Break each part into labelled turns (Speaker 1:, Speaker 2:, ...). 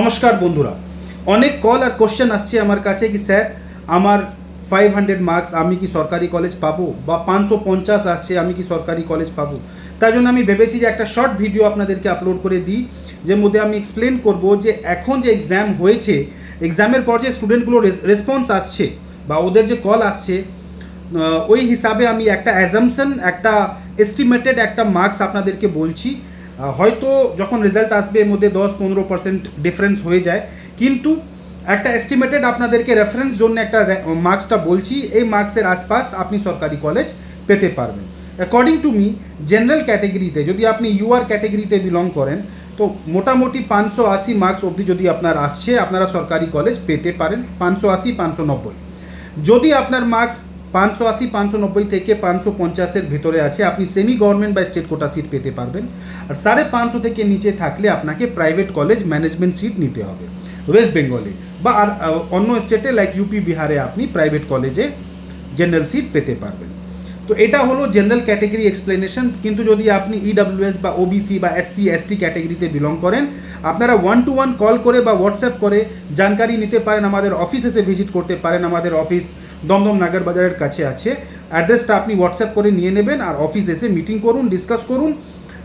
Speaker 1: নমস্কার বন্ধুরা, অনেক কল আর কোশ্চেন আসছে আমার কাছে কি স্যার আমার 500 মার্কস আমি কি সরকারি কলেজ পাবো, বা 550 আসছে আমি কি সরকারি কলেজ পাবো। তাই জন্য আমি ভেবেছি যে একটা শর্ট ভিডিও আপনাদেরকে আপলোড করে দিই, যে মধ্যে আমি এক্সপ্লেন করব যে এখন যে এক্সাম হয়েছে, এক্সামের পর যে স্টুডেন্টগুলো রেসপন্স আসছে বা ওদের যে কল আসছে, ওই হিসাবে আমি একটা অ্যাজাম্পশন, একটা এস্টিমেটেড একটা মার্কস আপনাদেরকে বলছি। হয়তো যখন রেজাল্ট আসবে এর মধ্যে 10-15% ডিফারেন্স হয়ে যায়, কিন্তু একটা এস্টিমেটেড আপনাদেরকে রেফারেন্স জন্য একটা মার্কসটা বলছি। এই মার্কসের আশপাশ আপনি সরকারি কলেজ পেতে পারবেন। অ্যাকর্ডিং টু মি, জেনারেল ক্যাটেগরিতে যদি আপনি ইউআর ক্যাটেগরিতে বিলং করেন, তো মোটামুটি 580 মার্কস অবধি যদি আপনার আসছে, আপনারা সরকারি কলেজ পেতে পারেন। 580-590। যদি আপনার মার্কস 580-590 থেকে 550-এর ভিতরে আছে, আপনি সেমি গভর্নমেন্ট বা স্টেট কোটা সিট পেতে পারবেন। আর 550 থেকে নিচে থাকলে আপনাকে প্রাইভেট কলেজ ম্যানেজমেন্ট সিট নিতে হবে ওয়েস্ট বেঙ্গলে, বা আর অন্য স্টেটে লাইক ইউপি বিহারে আপনি প্রাইভেট কলেজে জেনারেল সিট পেতে পারবেন। তো এটা হলো জেনারেল ক্যাটেগরি এক্সপ্লেনেশন। কিন্তু যদি আপনি ইডব্লিউএস বা ওবিসি বা এসসি এসটি ক্যাটেগরিতে বিলং করেন, আপনারা 1-to-1 কল করে বা হোয়াটসঅ্যাপ করে জানকারি নিতে পারেন। আমাদের অফিস এসে ভিজিট করতে পারেন। আমাদের অফিস দমদম নাগার বাজারের কাছে আছে। অ্যাড্রেসটা আপনি হোয়াটসঅ্যাপ করে নিয়ে নেবেন, আর অফিস এসে মিটিং করুন, ডিসকাস করুন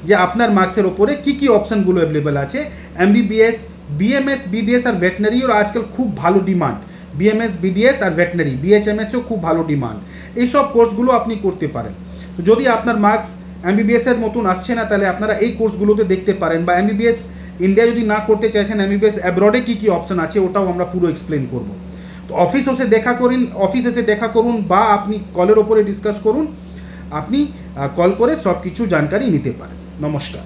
Speaker 1: যে আপনার মার্কসের ওপরে কী কী অপশানগুলো অ্যাভেলেবেল আছে। এমবিবিএস, বিএমএস, বিডিএস আর ভেটেনারিও আজকাল খুব ভালো ডিমান্ড। বিএমএস, বিডিএস আর ভেটেনারি, বিএচএমএসও খুব ভালো ডিমান্ড। এইসব কোর্সগুলো আপনি করতে পারেন। তো যদি আপনার মার্কস এমবিবিএসের মতন আসছে না, তাহলে আপনারা এই কোর্সগুলোতে দেখতে পারেন। বা এমবিবিএস ইন্ডিয়া যদি না করতে চাইছেন, এমবিবিএস অ্যাব্রডে কী কী অপশান আছে ওটাও আমরা পুরো এক্সপ্লেন করব। তো অফিস এসে দেখা করুন, বা আপনি কলের ওপরে ডিসকাস করুন। আপনি কল করে সব কিছু জানকারি নিতে পারেন। নমস্কার।